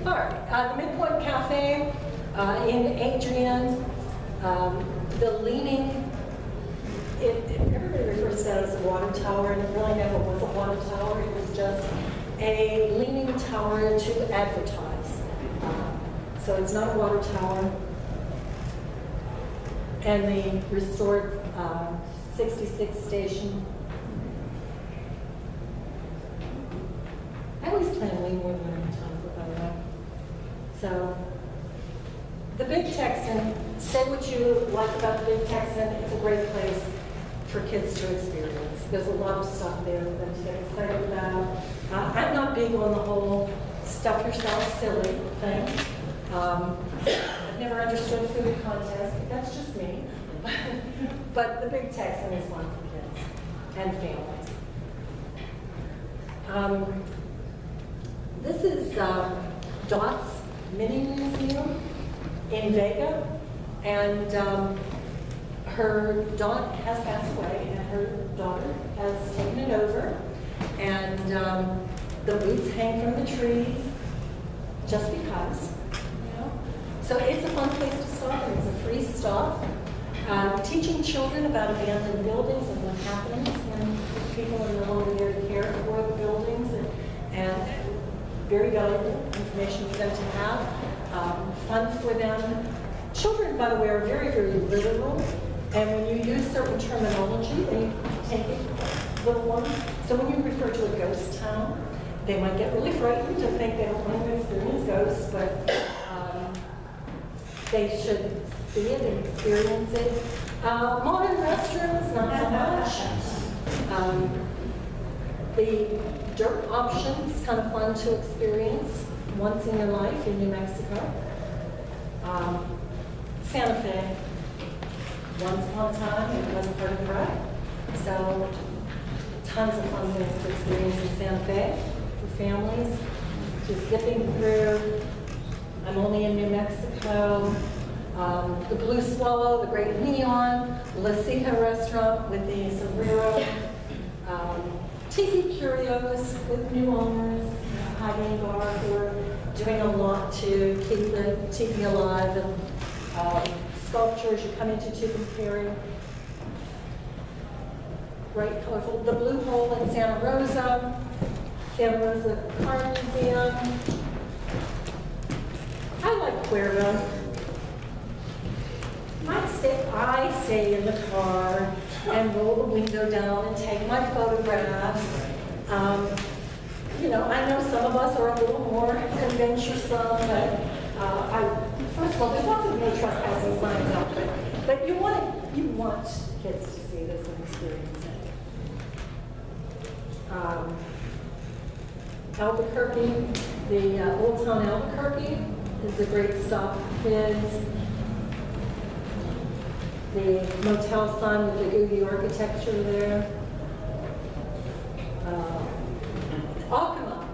All right, the Midpoint Cafe in Adrian, the leaning, everybody refers to that as a water tower, and it really never was a water tower. It was just a leaning tower to advertise. So it's not a water tower. And the restored 66 station. I always plan way more than I'm talking, by the way. So, the Big Texan, say what you like about the Big Texan. It's a great place for kids to experience. There's a lot of stuff there for them to get excited about. I'm not big on the whole stuff yourself silly thing. I've never understood food contests, but that's just me. But the Big Texan is fun for kids and families. This is Dot's Mini Museum in Vega, and Dot has passed away, and her daughter has taken it over, and the boots hang from the trees just because, you know. So it's a fun place to stop, and it's a free stop. Teaching children about abandoned buildings and what happens when people are no longer there to care for the buildings, and very valuable information for them to have. Fun for them. Children, by the way, are very, very literal, and when you use certain terminology, they take it, little ones. So when you refer to a ghost town, they might get really frightened and think they don't want to experience ghosts, but they should see it and experience it. Modern restrooms, not so much. The dirt option is kind of fun to experience once in your life in New Mexico. Santa Fe, once upon a time, it was part of the ride. So tons of fun things to experience in Santa Fe for families. Just zipping through. I'm only in New Mexico. The Blue Swallow, the Great Neon, La Ceja restaurant with the sombrero, Tiki Curios with new owners, high-end bar who are doing a lot to keep the tiki alive, and sculptures you come into to compare. Right, colorful. The Blue Hole in Santa Rosa Car Museum. I like Cuervo. I stay in the car and roll the window down and take my photographs. You know, I know some of us are a little more adventuresome, but first of all, there's lots of no trespassing signs out there. But you want kids to see this and experience it. Albuquerque, the Old Town Albuquerque is a great stop for kids. The Motel Sun with the Googie architecture there. Alcama.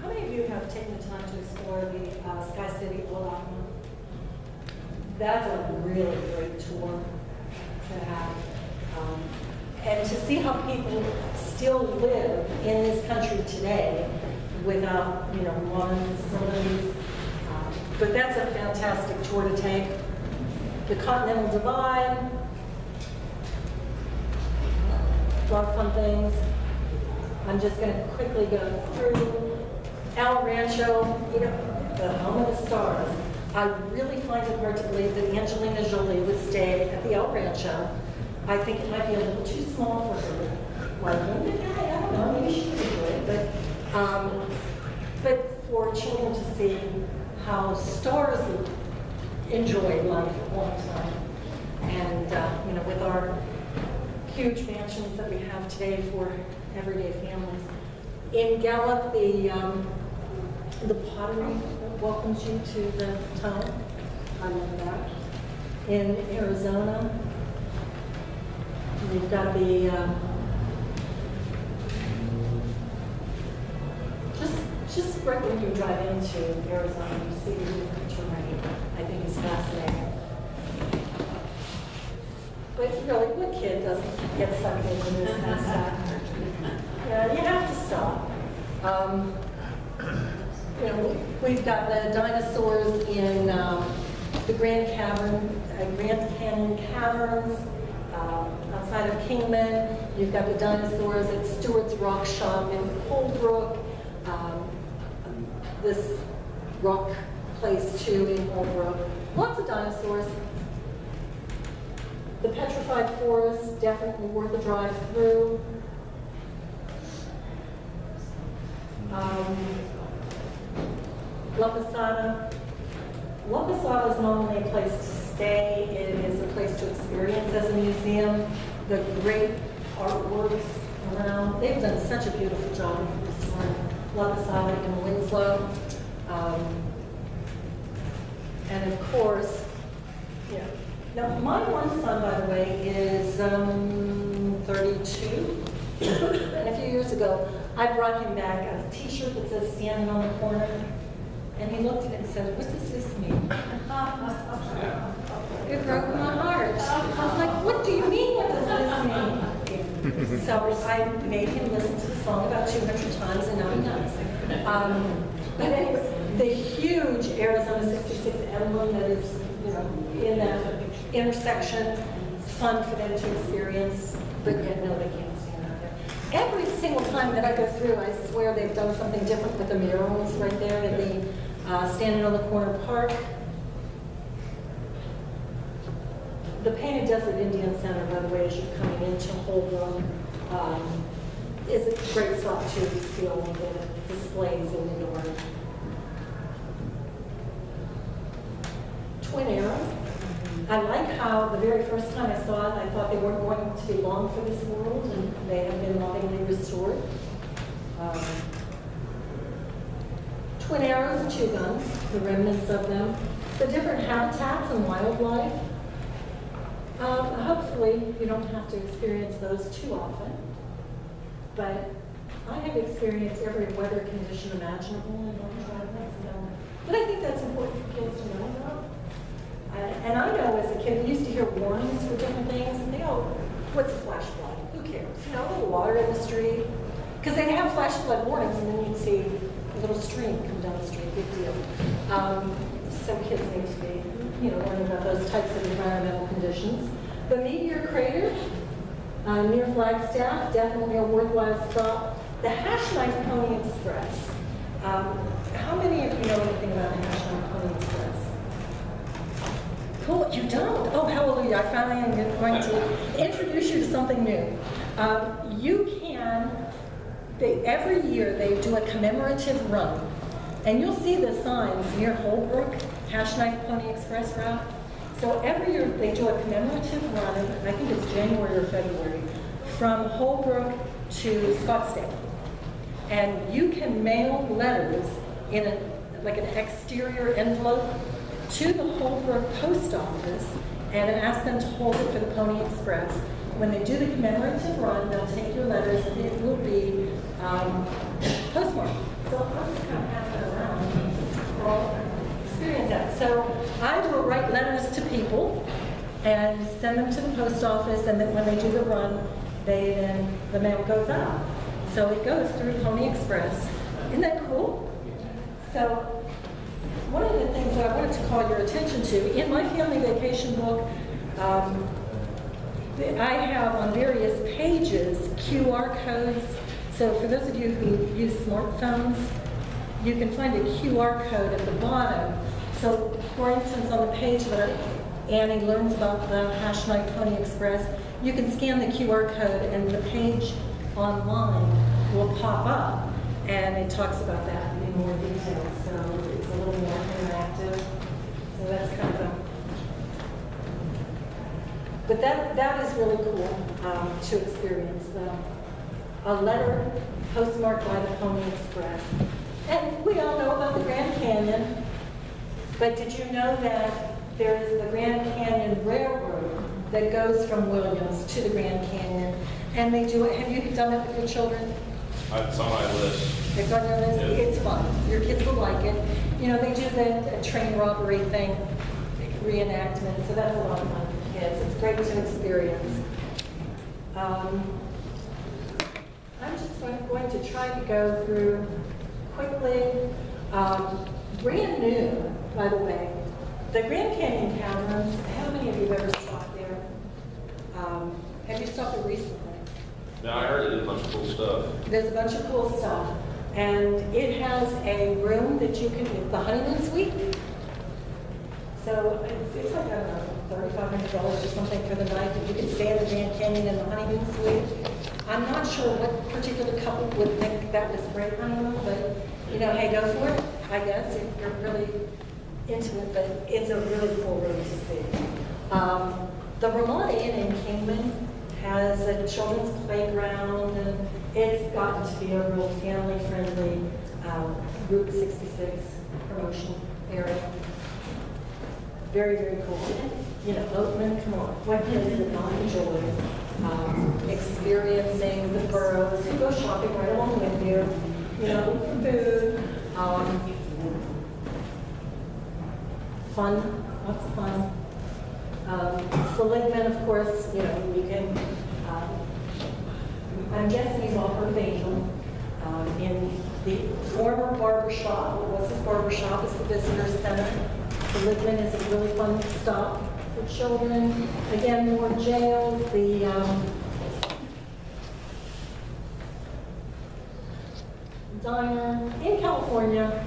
How many of you have taken the time to explore the Sky City Old Alcama? That's a really great tour to have. And to see how people still live in this country today without, modern facilities. But that's a fantastic tour to take. The Continental Divide, a lot of fun things. I'm just going to quickly go through. El Rancho, the home of the stars. I really find it hard to believe that Angelina Jolie would stay at the El Rancho. I think it might be a little too small for her. I don't know, maybe she could do it, but for children to see how stars enjoy life at one time. And, with our huge mansions that we have today for everyday families. In Gallup, the pottery welcomes you to the town. I love that. In Arizona, you've got the, just right when you drive into Arizona, you see the different terrain. I think it's fascinating. But really, what kid doesn't get sucked into this kind of stuff? Yeah, you have to stop. you know, we've got the dinosaurs in the Grand Canyon Caverns outside of Kingman. You've got the dinosaurs at Stewart's Rock Shop in Holbrook. This rock place too in Holbrook. Lots of dinosaurs. The Petrified Forest, definitely worth a drive through. La Posada. La Posada is not only a place to stay, it is a place to experience as a museum. The great artworks around. They've done such a beautiful job of restoring La Posada in Winslow. And of course, yeah. Now, my one son, by the way, is 32. And a few years ago, I brought him back a t-shirt that says "Standing on the Corner." And he looked at it and said, "What does this mean?" It broke my heart. I'm like, "What do you mean, what does this mean?" So I made him listen to the song about 200 times, and now he does. But anyway, the huge Arizona 66 emblem that is, you know, in that intersection, fun for them to experience, but yet no, they can't stand out there. Every single time that I go through, I swear they've done something different with the murals right there in the Standing on the Corner Park. The Painted Desert Indian Center, by the way, as you're coming into Holbrook, is a great stop to see all of the displays in the yard. Twin Arrows. I like how the very first time I saw it, I thought they weren't going to be long for this world, and they have been lovingly restored. Twin Arrows and 2 guns, the remnants of them, the different habitats and wildlife. Hopefully, you don't have to experience those too often, but I have experienced every weather condition imaginable in long driving, but I think that's important for kids to know about. And I know as a kid, we used to hear warnings for different things, and they all, what's a flash flood? Who cares? You know, a little water in the street. Because they'd have flash flood warnings, and then you'd see a little stream come down the street, big deal. So kids need to be, you know, learning about those types of environmental conditions. The Meteor Crater, near Flagstaff, definitely a worthwhile stop. The Hash Knife Pony Express. How many of you know anything about the Hash Knife Pony Express? Cool, you don't? Oh, hallelujah. I finally am going to introduce you to something new. You can, every year they do a commemorative run. And you'll see the signs near Holbrook, Hash Knife Pony Express route. So every year they do a commemorative run, I think it's January or February, from Holbrook to Scottsdale. And you can mail letters in like an exterior envelope to the Holbrook post office and ask them to hold it for the Pony Express. When they do the commemorative run, they'll take your letters and it will be postmarked. So I'll just kind of pass that around. Well, experience that. So I will write letters to people and send them to the post office, and then when they do the run, the mail goes out. So it goes through Pony Express. Isn't that cool? So one of the things that I wanted to call your attention to, in my family vacation book, I have on various pages QR codes. So for those of you who use smartphones, you can find a QR code at the bottom. So for instance, on the page that Annie learns about the Hash Knife Pony Express, you can scan the QR code and the page online will pop up, and it talks about that in more detail. So it's a little more interactive. So that's kind of but that is really cool to experience. A letter postmarked by the Pony Express. And we all know about the Grand Canyon, but did you know that there is the Grand Canyon Railroad that goes from Williams to the Grand Canyon? And they do it, have you done it with your children? It's on my list. It's on your list? Yeah. It's fun. Your kids will like it. You know, they do the train robbery thing, reenactment, so that's a lot of fun for kids. It's great to experience. I'm just going to try to go through quickly Brand new, by the way. The Grand Canyon Caverns, how many of you have ever stopped there? Have you stopped there recently? Now, I heard it did a bunch of cool stuff. There's a bunch of cool stuff. And it has a room that you can, the honeymoon suite. So it's like, I don't know, $3,500 or something for the night that you can stay in the Grand Canyon in the honeymoon suite. I'm not sure what particular couple would think that was a great honeymoon, but, you know, hey, go for it, I guess, if you're really into it, but it's a really cool room to see. The Vermont Inn in Kingman has a children's playground, and it's gotten to be a real family-friendly Route 66 promotion area. Very, very cool. You know, Oatman, come on, what kids would not enjoy experiencing the boroughs? You go shopping right along with you, you know, look for food, fun, lots of fun. Seligman, of course, you know, you can, I'm guessing you've all heard of Angel. In the former barber shop, what was his barber shop, is the visitor center. Seligman is a really fun stop for children. Again, more jails. The diner in California,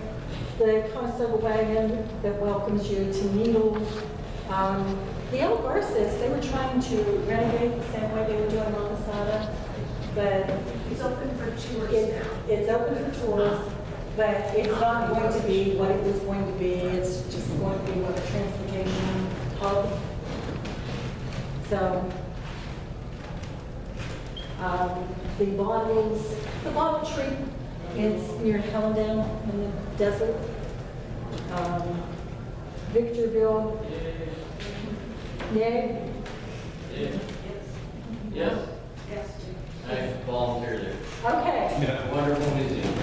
the Conestoga wagon that welcomes you to Needles. The El Garces, they were trying to renovate the same way they were doing La Posada, but It's open for tours now. it's open for tours, but it's not going to be what it was going to be. It's just going to be what a transportation hub. So, the bottle tree, it's near Hellendale in the desert. Victorville. Yay? Yes. Yes. I volunteer there. Okay. Wonderful museum.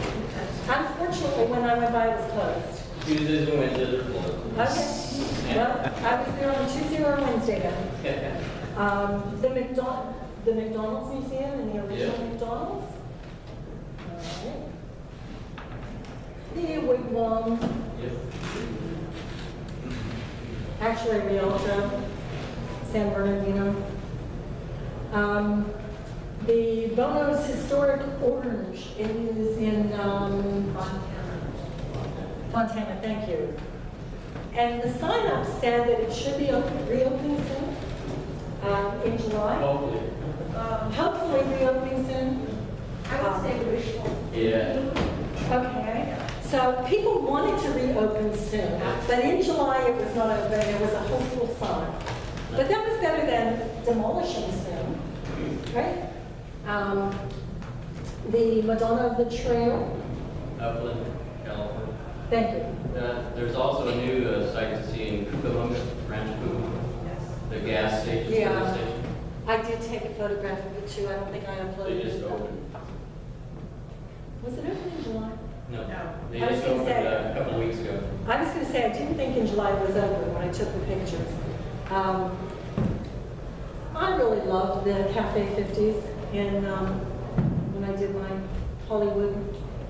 Unfortunately, when I went by, it was closed. Tuesdays and Wednesdays are closed. Okay. Well, I was there on Tuesday or Wednesday then. The McDonald's Museum and the original Yeah. McDonald's. All right. The Wigwam, Yep. actually Rialto, San Bernardino. The Bono's Historic Orange, it is in Fontana, thank you. And the sign-up said that it should be reopening soon, in July. Hopefully. Hopefully reopening soon. I would say wishful. Yeah. Okay, so people wanted to reopen soon, but in July it was not open, it was a hopeful sign. But that was better than demolishing soon, right? The Madonna of the Trail, Upland, California. thank you. There's also a new site to see in Cucamonga, Ranch Cucamonga. Yes. The gas station, Yeah. service station. I did take a photograph of it too, I don't think I uploaded They it. just opened. Was it open in July? No. No. They I was just gonna opened say- a couple weeks ago. I was going to say, I didn't think in July it was open when I took the pictures. I really loved the Cafe 50s when I did my Hollywood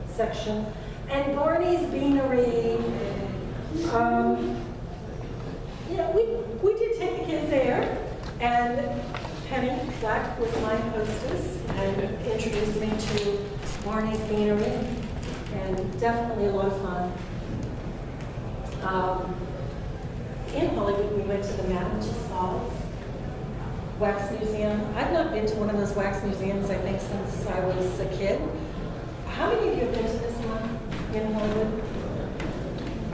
section. And Barney's Beanery. Yeah, we did take the kids there. And Penny Black was my hostess and introduced me to Barney's Beanery. And definitely a lot of fun. In Hollywood, we went to the Massachusetts Wax Museum. I've not been to one of those wax museums, I think, since I was a kid. How many of you have been to this one in Hollywood?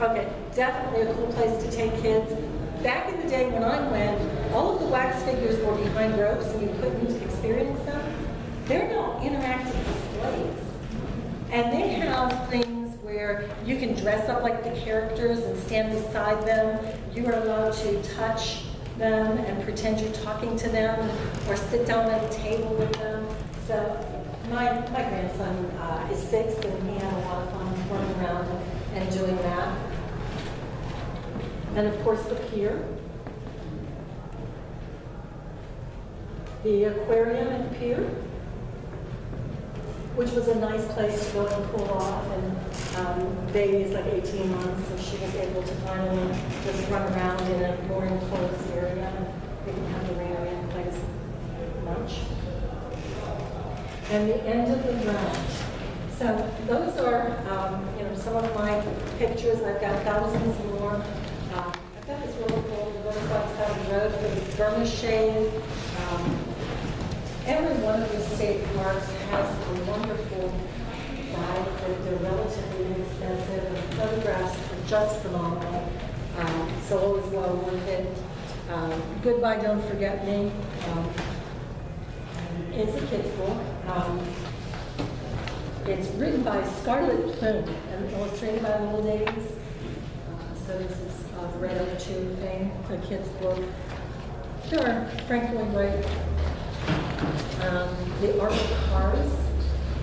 Okay, definitely a cool place to take kids. Back in the day when I went, all of the wax figures were behind ropes and you couldn't experience them. They're now interactive displays. And they have things where you can dress up like the characters and stand beside them. You are allowed to touch them and pretend you're talking to them or sit down at a table with them. So my grandson is 6 and he had a lot of fun running around and doing that. And of course the pier. The aquarium at the pier. which was a nice place to go and cool off. And baby is like 18 months, so she was able to finally just run around in a more enclosed area. And they didn't have to ring around quite as much. And the end of the round. So those are, some of my pictures. I've got thousands more. I've got this really cool motorbike side of the road for the Burma shade. Every one of the state parks has a wonderful guide. They're relatively inexpensive, and the photographs are just phenomenal. So always well worth it. Goodbye, Don't Forget Me. It's a kid's book. It's written by Scarlett Plume and illustrated by Little Davies. So this is a Red Oak 2 thing, a kid's book. There are Frank Lloyd Wright, the Art of Cars.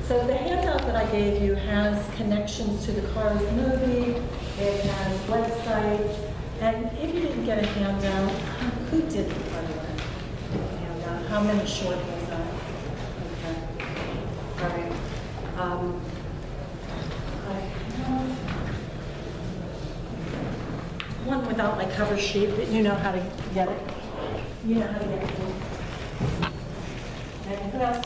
So the handout that I gave you has connections to the Cars movie. It has websites. And if you didn't get a handout, who did the handout? How many short was that? Okay. All right. I have one without my cover sheet, but you know how to get it. You know how to get it. And who else?